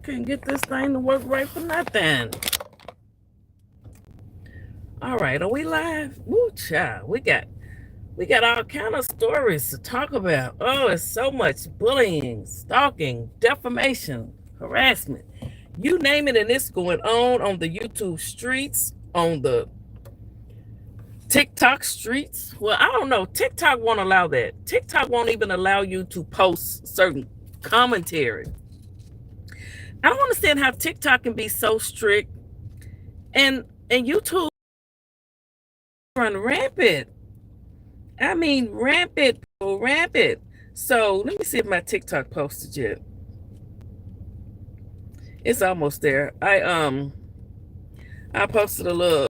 Can't get this thing to work right for nothing. All right, are we live? Woo, child. We got all kind of stories to talk about. Oh, it's so much bullying, stalking, defamation, harassment. You name it, and it's going on the YouTube streets, on the TikTok streets. Well, I don't know. TikTok won't allow that. TikTok won't even allow you to post certain commentary. I don't understand how TikTok can be so strict, and YouTube run rampant. I mean, rampant. So let me see if my TikTok posted yet. It's almost there. I posted a little.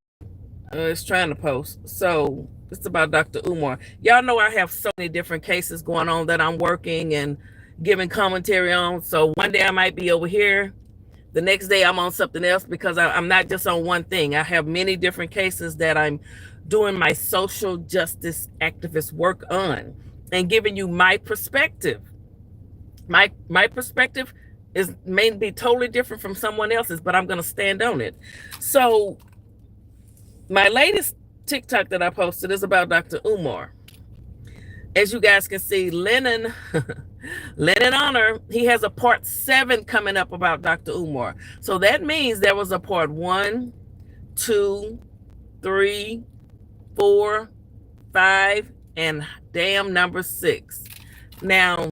It's trying to post. So it's about Dr. Umar. Y'all know I have so many different cases going on that I'm working and giving commentary on. So one day I might be over here. The next day I'm on something else, because I'm not just on one thing. I have many different cases that I'm doing my social justice activist work on and giving you my perspective. My perspective may be totally different from someone else's, but I'm going to stand on it. So my latest TikTok that I posted is about Dr. Umar. As you guys can see, Lennon Honor, he has a part 7 coming up about Dr. Umar. So that means there was a part 1, 2, 3, 4, 5, and damn number 6. Now,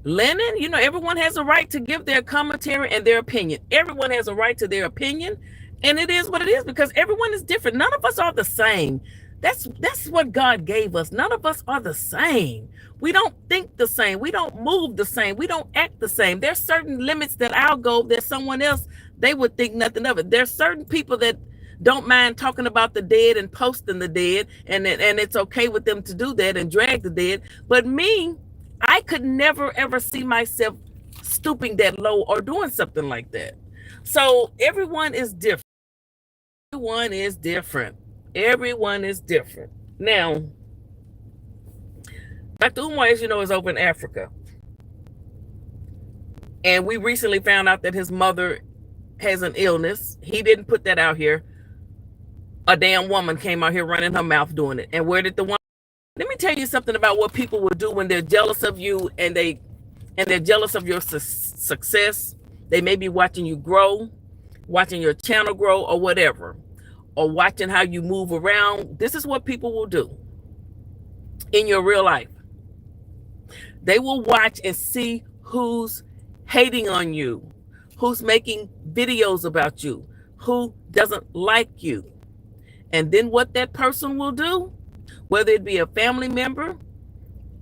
Lennon, everyone has a right to give their commentary and their opinion. Everyone has a right to their opinion, and it is what it is, because everyone is different. None of us are the same. That's what God gave us. None of us are the same. We don't think the same. We don't move the same. We don't act the same. There's certain limits that I'll go that someone else, they would think nothing of it. There's certain people that don't mind talking about the dead and posting the dead, and it's okay with them to do that and drag the dead. But me, I could never ever see myself stooping that low or doing something like that. So everyone is different. Everyone is different. Everyone is different. Now, Dr. Umar, as you know, is over in Africa. And we recently found out that his mother has an illness. He didn't put that out here. A damn woman came out here running her mouth doing it. And where did the woman? Let me tell you something about what people will do when they're jealous of you and they're jealous of your success. They may be watching you grow, watching your channel grow, or whatever, or watching how you move around. This is what people will do in your real life. They will watch and see who's hating on you, who's making videos about you, who doesn't like you. And then what that person will do, whether it be a family member,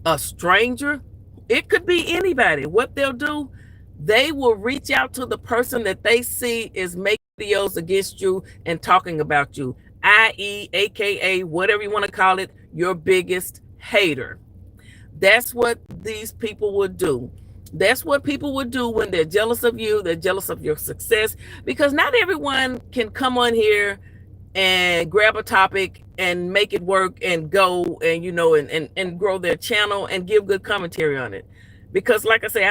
a stranger, it could be anybody. What they'll do, they will reach out to the person that they see is making videos against you and talking about you, i.e., aka, whatever you want to call it, your biggest hater. That's what these people would do. That's what people would do when they're jealous of you, they're jealous of your success, because not everyone can come on here and grab a topic and make it work and go and, and grow their channel and give good commentary on it. Because like I say,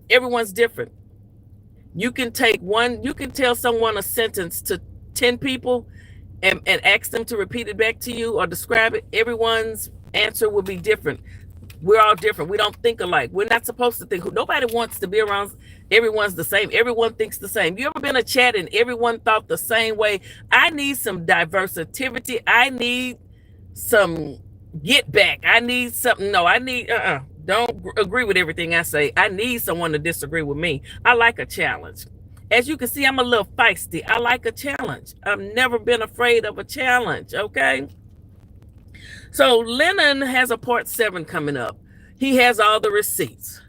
everyone's different. You can tell someone a sentence to 10 people and ask them to repeat it back to you or describe it. Everyone's answer will be different. We're all different. We don't think alike. We're not supposed to think. Nobody wants to be around. Everyone's the same. Everyone thinks the same. You ever been in a chat and everyone thought the same way? I need some diversity. I need some get back. I need something. No, I need, don't agree with everything I say. I need someone to disagree with me. I like a challenge. As you can see, I'm a little feisty. I like a challenge. I've never been afraid of a challenge, okay? So Lennon has a part 7 coming up. He has all the receipts.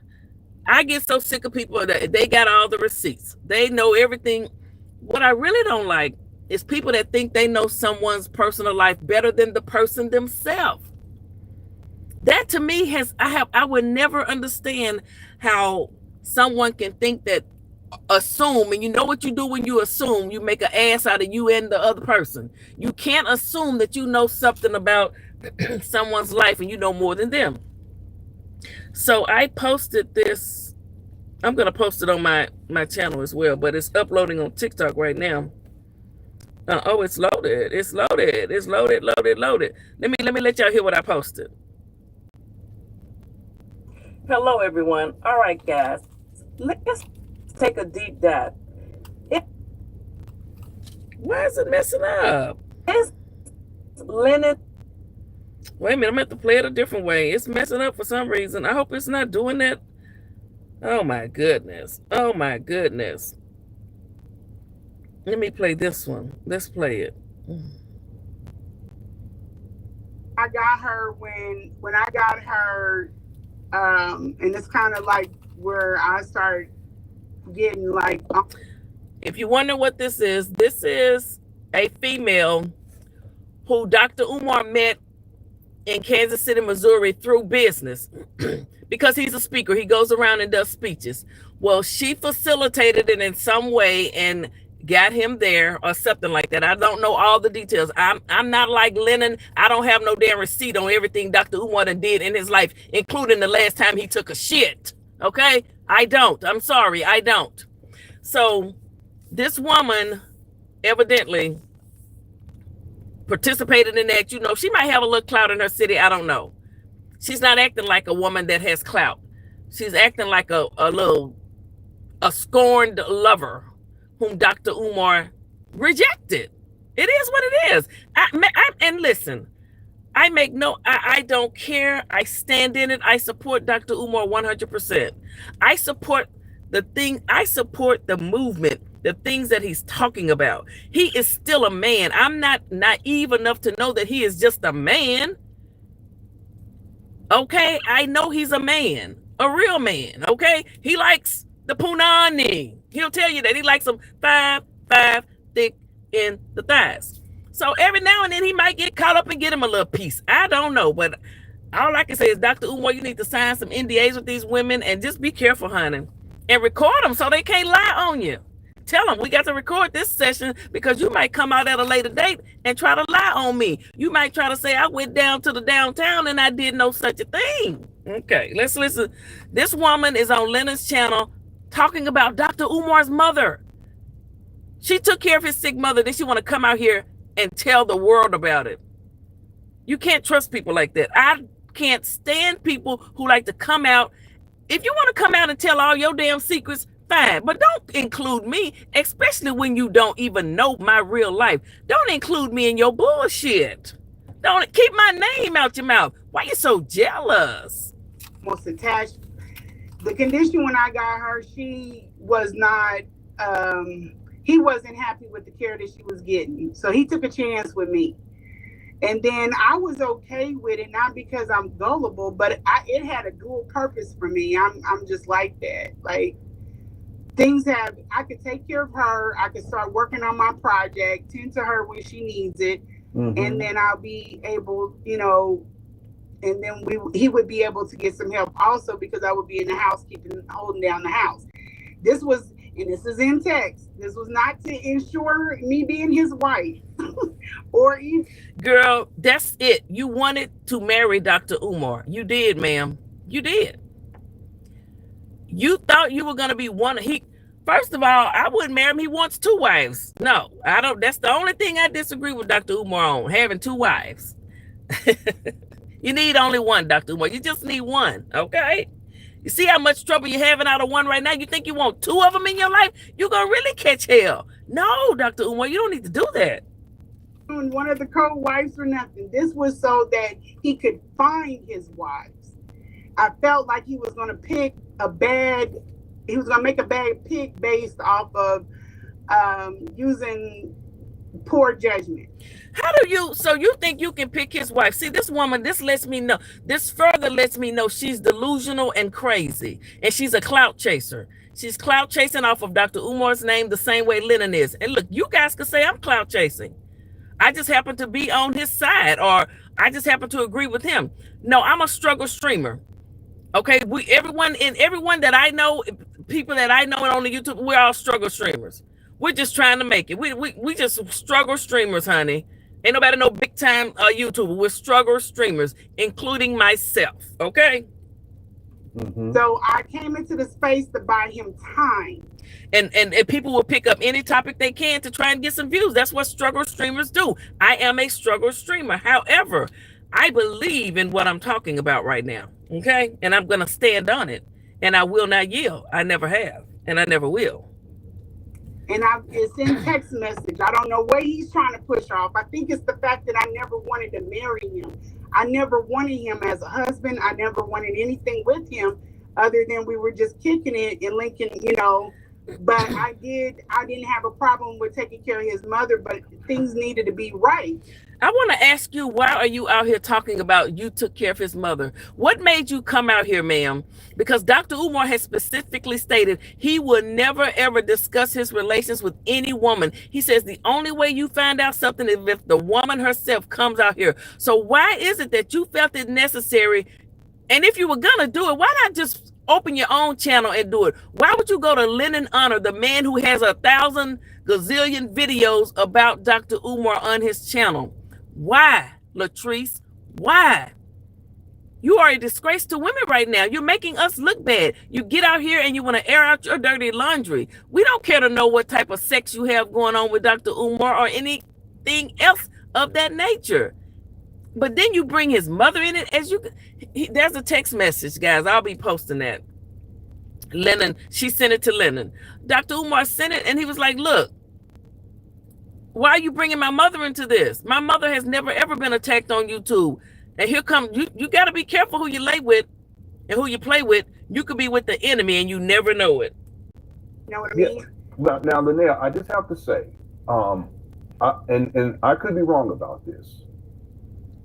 I get so sick of people that they got all the receipts. They know everything. What I really don't like is people that think they know someone's personal life better than the person themselves. That to me I would never understand how someone can think that, assume, and you know what you do when you assume, you make an ass out of you and the other person. You can't assume that you know something about someone's life and you know more than them. So I posted this I'm gonna post it on my channel as well, but it's uploading on TikTok right now. Oh, it's loaded. It's loaded. It's loaded. Loaded. Loaded. Let me let y'all hear what I posted. Hello, everyone. All right, guys. Let's take a deep dive. It, why is it messing up? It's Lennon. Wait a minute. I'm going to have to play it a different way. It's messing up for some reason. I hope it's not doing that. Oh, my goodness. Oh, my goodness. Let me play this one. Let's play it. I got her when I got her, and it's kind of like where I started getting like. If you wonder what this is a female who Dr. Umar met in Kansas City, Missouri through business because he's a speaker. He goes around and does speeches. Well, she facilitated it in some way and got him there or something like that. I don't know all the details. I'm not like Lennon. I don't have no damn receipt on everything Dr. Umar did in his life, including the last time he took a shit. Okay? I don't. I'm sorry. I don't. So this woman evidently participated in that. You know, she might have a little clout in her city. I don't know. She's not acting like a woman that has clout. She's acting like a scorned lover whom Dr. Umar rejected. It is what it is. And listen, I don't care. I stand in it. I support Dr. Umar 100%. I support the movement, the things that he's talking about. He is still a man. I'm not naive enough to know that he is just a man. Okay, I know he's a man, a real man. Okay, he likes the punani. He'll tell you that he likes them five thick in the thighs. So every now and then he might get caught up and get him a little piece. I don't know, but all I can say is, Dr. Umar, you need to sign some NDAs with these women and just be careful, honey, and record them so they can't lie on you. Tell them we got to record this session because you might come out at a later date and try to lie on me. You might try to say I went down to the downtown and I did no such a thing. Okay, let's listen. This woman is on Lennon's channel talking about Dr. Umar's mother. She took care of his sick mother. Then she want to come out here and tell the world about it. You can't trust people like that. I can't stand people who like to come out. If you want to come out and tell all your damn secrets, fine, but don't include me, especially when you don't even know my real life. Don't include me in your bullshit. Don't keep my name out your mouth. Why you so jealous? Most attached. The condition when I got her, she was not. He wasn't happy with the care that she was getting, so he took a chance with me. And then I was okay with it, not because I'm gullible, but it had a dual purpose for me. I'm just like that. Like, I could take care of her. I could start working on my project, tend to her when she needs it. Mm-hmm. And then I'll be able, and then he would be able to get some help also because I would be in the house, holding down the house. This is in text. This was not to ensure me being his wife. Girl, that's it. You wanted to marry Dr. Umar. You did, ma'am. You did. You thought you were going to be one. First of all, I wouldn't marry him. He wants two wives. No, I don't. That's the only thing I disagree with Dr. Umar on, having two wives. You need only one, Dr. Umar. You just need one, okay? You see how much trouble you're having out of one right now? You think you want two of them in your life? You're going to really catch hell. No, Dr. Umar, you don't need to do that. One of the co-wives or nothing. This was so that he could find his wives. I felt like he was going to make a bad pick based off of using poor judgment. So you think you can pick his wife? See, this woman, this further lets me know she's delusional and crazy. And she's a clout chaser. She's clout chasing off of Dr. Umar's name the same way Lennon is. And look, you guys can say I'm clout chasing. I just happen to be on his side, or I just happen to agree with him. No, I'm a struggle streamer. Okay, everyone that I know, people that I know on the YouTube, we're all struggle streamers. We're just trying to make it. We just struggle streamers, honey. Ain't nobody no big time YouTuber. We're struggle streamers, including myself. Okay. Mm-hmm. So I came into the space to buy him time. And people will pick up any topic they can to try and get some views. That's what struggle streamers do. I am a struggle streamer. However, I believe in what I'm talking about right now. Okay? And I'm going to stand on it. And I will not yield. I never have. And I never will. And it's in text message. I don't know what he's trying to push off. I think it's the fact that I never wanted to marry him. I never wanted him as a husband. I never wanted anything with him other than we were just kicking it and linking, But I didn't have a problem with taking care of his mother, but things needed to be right. I want to ask you, why are you out here talking about you took care of his mother? What made you come out here, ma'am? Because Dr. Umar has specifically stated he will never ever discuss his relations with any woman. He says the only way you find out something is if the woman herself comes out here. So why is it that you felt it necessary? And if you were gonna do it, why not just open your own channel and do it? Why would you go to Lennon Honor, the man who has 1,000 gazillion videos about Dr. Umar on his channel? Why, Latrice? Why? You are a disgrace to women right now. You're making us look bad. You get out here and you want to air out your dirty laundry. We don't care to know what type of sex you have going on with Dr. Umar or anything else of that nature. But then you bring his mother in it. There's a text message, guys. I'll be posting that. Lennon, she sent it to Lennon. Dr. Umar sent it, and he was like, look, why are you bringing my mother into this? My mother has never, ever been attacked on YouTube. And here comes, you got to be careful who you lay with and who you play with. You could be with the enemy and you never know it. You know what I mean? Yeah. Now, Linnea, I just have to say, and I could be wrong about this,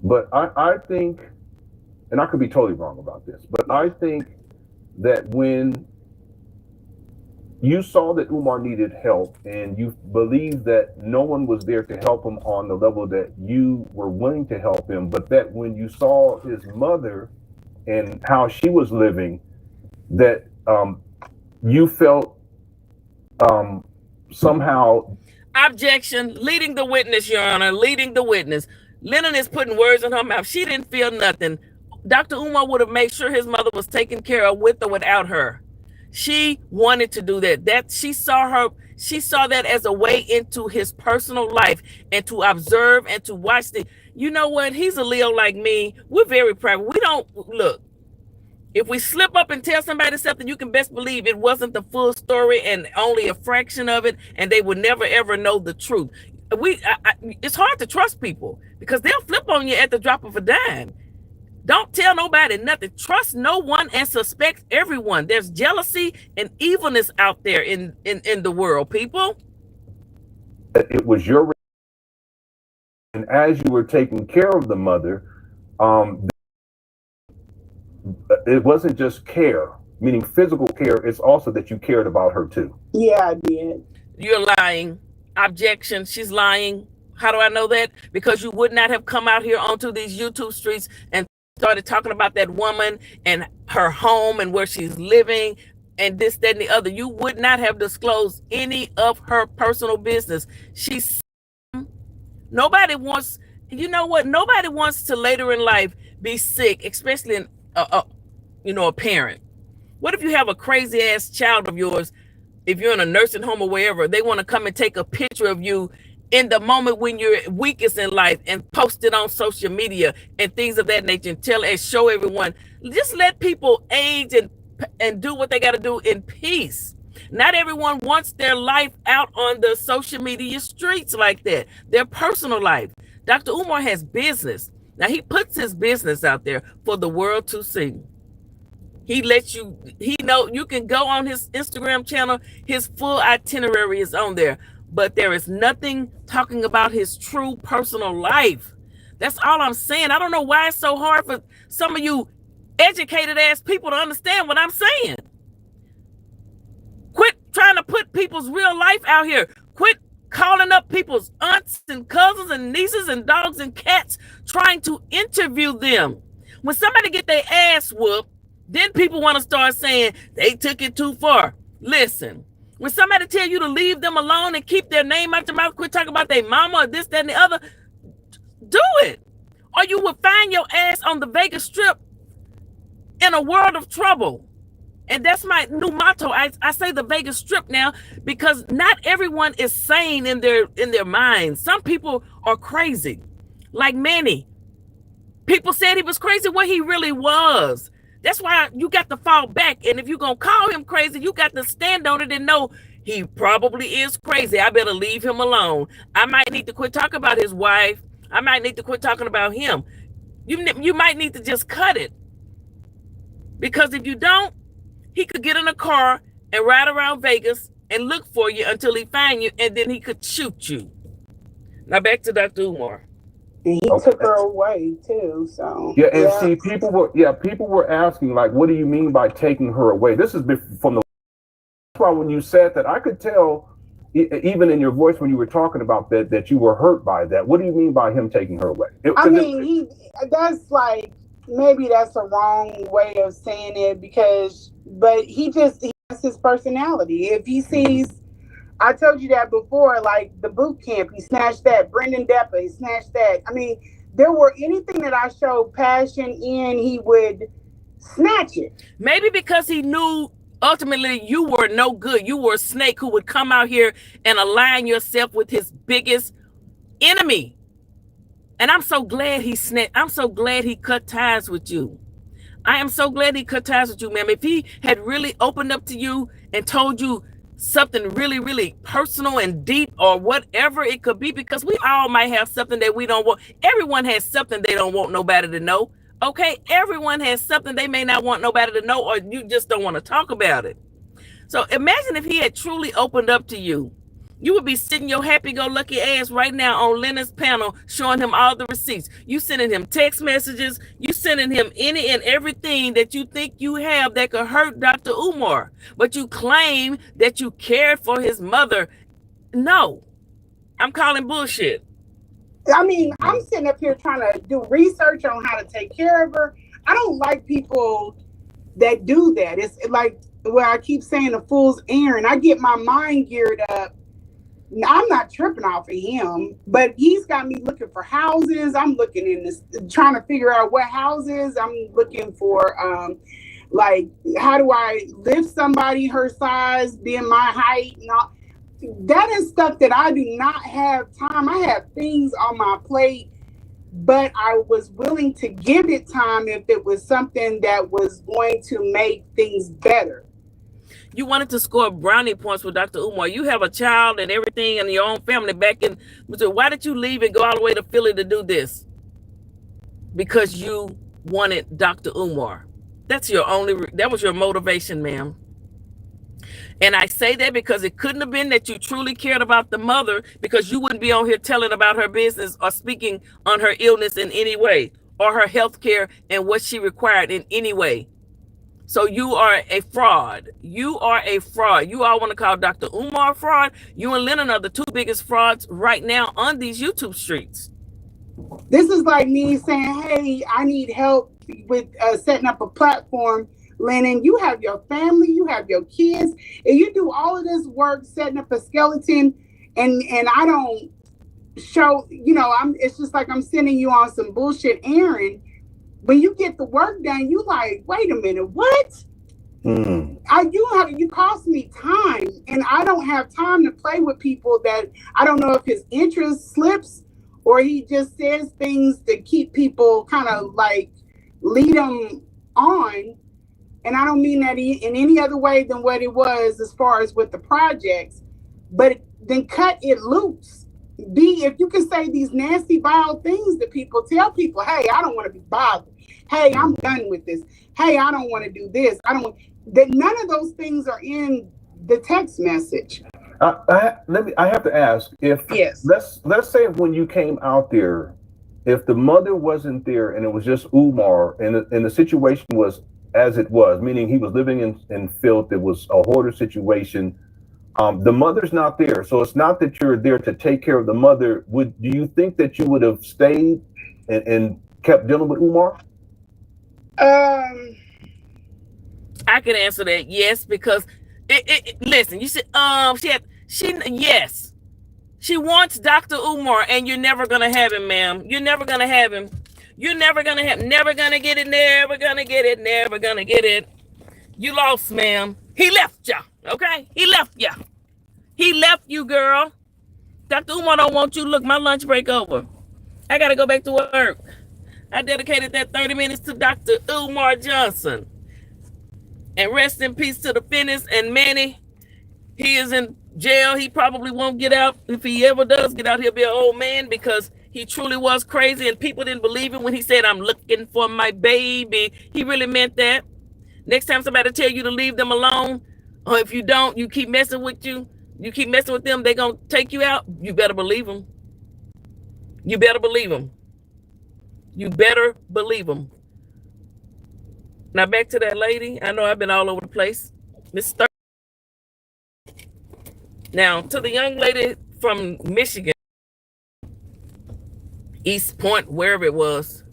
but I think, and I could be totally wrong about this, but I think that when you saw that Umar needed help and you believed that no one was there to help him on the level that you were willing to help him, but that when you saw his mother and how she was living, that you felt somehow. Objection, leading the witness, Your Honor, leading the witness. Lennon is putting words in her mouth. She didn't feel nothing. Dr. Umar would have made sure his mother was taken care of with or without her. She wanted to do that. She saw that as a way into his personal life and to observe and to watch you know what? He's a Leo like me. We're very private. We don't look. If we slip up and tell somebody something, you can best believe it wasn't the full story and only a fraction of it, and they would never ever know the truth. It's hard to trust people because they'll flip on you at the drop of a dime. Don't tell nobody nothing. Trust no one and suspect everyone. There's jealousy and evilness out there in the world, people. It was your, and as you were taking care of the mother, it wasn't just care, meaning physical care. It's also that you cared about her too. Yeah, I did. You're lying. Objection. She's lying. How do I know that? Because you would not have come out here onto these YouTube streets and started talking about that woman and her home and where she's living and this, that, and the other. You would not have disclosed any of her personal business. Nobody wants, you know what? Nobody wants to later in life be sick, especially in a parent. What if you have a crazy ass child of yours? If you're in a nursing home or wherever, they want to come and take a picture of you in the moment when you're weakest in life and post it on social media and things of that nature and show everyone. Just let people age and do what they got to do in peace. Not everyone wants their life out on the social media streets like that. Their personal life. Dr. Umar has business. Now he puts his business out there for the world to see. He lets you, you can go on his Instagram channel. His full itinerary is on there. But there is nothing talking about his true personal life. That's all I'm saying. I don't know why it's so hard for some of you educated ass people to understand what I'm saying. Quit trying to put people's real life out here. Quit calling up people's aunts and cousins and nieces and dogs and cats trying to interview them. When somebody get their ass whooped, then people want to start saying they took it too far. Listen, when somebody tell you to leave them alone and keep their name out your mouth, quit talking about their mama or this, that, and the other, do it. Or you will find your ass on the Vegas Strip in a world of trouble. And that's my new motto. I say the Vegas Strip now because not everyone is sane in their minds. Some people are crazy. Like Manny. People said he was crazy. What he really was. That's why you got to fall back. And if you're going to call him crazy, you got to stand on it and know he probably is crazy. I better leave him alone. I might need to quit talking about his wife. I might need to quit talking about him. You might need to just cut it. Because if you don't, he could get in a car and ride around Vegas and look for you until he find you, and then he could shoot you. Now back to Dr. Umar. And he took her away too. So yeah, and see, people were asking, like, what do you mean by taking her away? This is from the. That's why when you said that, I could tell, even in your voice when you were talking about that you were hurt by that. What do you mean by him taking her away? That's like, maybe that's a wrong way of saying it but he has his personality. If he sees, I told you that before, like the boot camp, he snatched that. Brendan Deppa, he snatched that. I mean, there were anything that I showed passion in, he would snatch it. Maybe because he knew ultimately you were no good. You were a snake who would come out here and align yourself with his biggest enemy. And I'm so glad he snatched. I'm so glad he cut ties with you. I am so glad he cut ties with you, ma'am. If he had really opened up to you and told you something really, really personal and deep or whatever it could be, because we all might have something that we don't want. Everyone has something they don't want nobody to know. Okay, everyone has something they may not want nobody to know, or you just don't want to talk about it. So imagine if he had truly opened up to you. You would be sitting your happy-go-lucky ass right now on Leonard's panel showing him all the receipts. You sending him text messages. You sending him any and everything that you think you have that could hurt Dr. Umar. But you claim that you cared for his mother. No, I'm calling bullshit. I mean, I'm sitting up here trying to do research on how to take care of her. I don't like people that do that. It's like where I keep saying a fool's errand. I get my mind geared up. I'm not tripping off of him, but he's got me looking for houses. I'm looking in this, trying to figure out what houses. I'm looking for, like, how do I lift somebody her size, being my height, and all. That is stuff that I do not have time. I have things on my plate, but I was willing to give it time if it was something that was going to make things better. You wanted to score brownie points with Dr. Umar. You have a child and everything and your own family back in. So why did you leave and go all the way to Philly to do this? Because you wanted Dr. Umar. That was your motivation, ma'am. And I say that because it couldn't have been that you truly cared about the mother, because you wouldn't be on here telling about her business or speaking on her illness in any way, or her health care and what she required in any way. So you are a fraud. You are a fraud. You all want to call Dr. Umar a fraud. You and Lennon are the two biggest frauds right now on these YouTube streets. This is like me saying, hey, I need help with setting up a platform. Lennon, you have your family, you have your kids, and you do all of this work setting up a skeleton, and I don't show, it's just like I'm sending you on some bullshit errand. When you get the work done, you like, wait a minute, what? You cost me time, and I don't have time to play with people that I don't know if his interest slips or he just says things to keep people kind of like lead them on. And I don't mean that in any other way than what it was as far as with the projects, but then cut it loose. If you can say these nasty, vile things to people, tell people, hey, I don't want to be bothered. Hey, I'm done with this. Hey, I don't want to do this. That none of those things are in the text message. I have to ask, if yes, let's say when you came out there, if the mother wasn't there and it was just Umar, and the situation was as it was, meaning he was living in filth, it was a hoarder situation. The mother's not there, so it's not that you're there to take care of the mother. Do you think that you would have stayed and kept dealing with Umar? I can answer that yes, because listen, you said she wants Dr. Umar, and you're never gonna have him, ma'am. You're never gonna have him. You're never gonna have, never gonna get it, never gonna get it, never gonna get it. You lost, ma'am. He left ya, okay? He left ya. He left you, girl. Dr. Umar don't want you. Look, my lunch break over. I gotta go back to work. I dedicated that 30 minutes to Dr. Umar Johnson. And rest in peace to the Finnis and Manny. He is in jail. He probably won't get out. If he ever does get out, he'll be an old man because he truly was crazy and people didn't believe him when he said, I'm looking for my baby. He really meant that. Next time somebody tell you to leave them alone, or if you don't, you keep messing with them, they're going to take you out. You better believe them. You better believe them. You better believe them. Now back to that lady. I know I've been all over the place. Miss Now to the young lady from Michigan, East Point, wherever it was.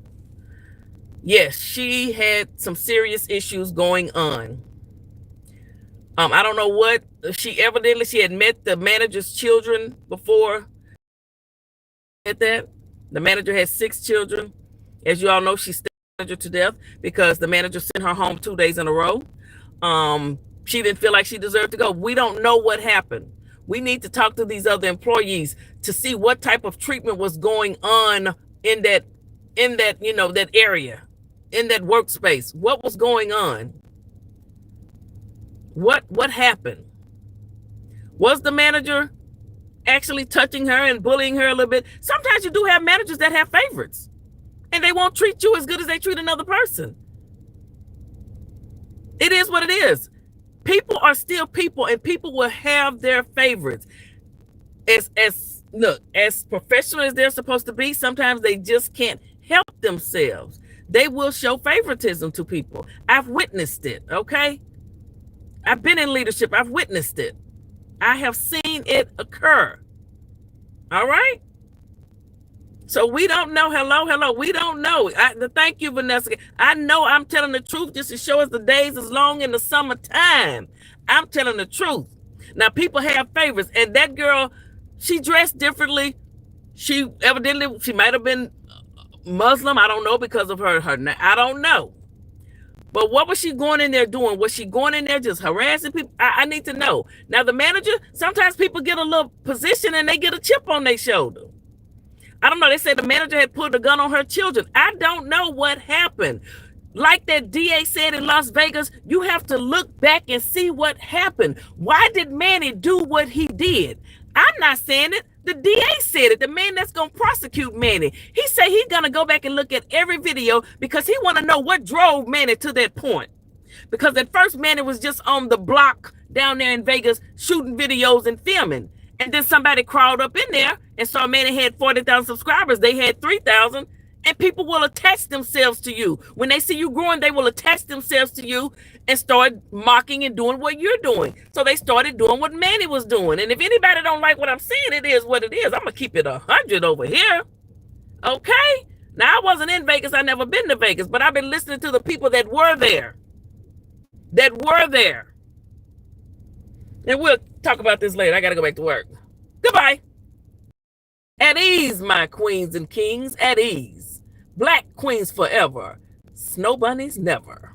Yes, she had some serious issues going on. I don't know what she had met the manager's children before. At that, the manager had 6 children. As you all know, she stabbed the manager to death because the manager sent her home 2 days in a row. She didn't feel like she deserved to go. We don't know what happened. We need to talk to these other employees to see what type of treatment was going on in that that area, in that workspace. What was going on? What happened? Was the manager actually touching her and bullying her a little bit? Sometimes you do have managers that have favorites and they won't treat you as good as they treat another person. It is what it is. People are still people and people will have their favorites. As professional as they're supposed to be, sometimes they just can't help themselves. They will show favoritism to people. I've witnessed it, okay? I've been in leadership. I've witnessed it. I have seen it occur. All right? So we don't know. Hello. We don't know. Thank you, Vanessa. I know I'm telling the truth just to show us the days is long in the summertime. I'm telling the truth. Now, people have favorites. And that girl, she dressed differently. She might have been Muslim. I don't know because of her. I don't know. But what was she going in there doing? Was she going in there just harassing people? I need to know. Now, the manager, sometimes people get a little position and they get a chip on their shoulder. I don't know. They said the manager had put a gun on her children. I don't know what happened. Like that DA said in Las Vegas, you have to look back and see what happened. Why did Manny do what he did? I'm not saying it. The DA said it. The man that's going to prosecute Manny. He said he's going to go back and look at every video because he want to know what drove Manny to that point. Because at first, Manny was just on the block down there in Vegas shooting videos and filming. And then somebody crawled up in there and saw Manny had 40,000 subscribers. They had 3,000. And people will attach themselves to you. When they see you growing, they will attach themselves to you and start mocking and doing what you're doing. So they started doing what Manny was doing. And if anybody don't like what I'm saying, it is what it is. I'm going to keep it 100 over here. Okay? Now, I wasn't in Vegas. I never been to Vegas. But I've been listening to the people that were there. And we'll talk about this later. I got to go back to work. Goodbye. At ease, my queens and kings. At ease. Black queens forever. Snow bunnies never.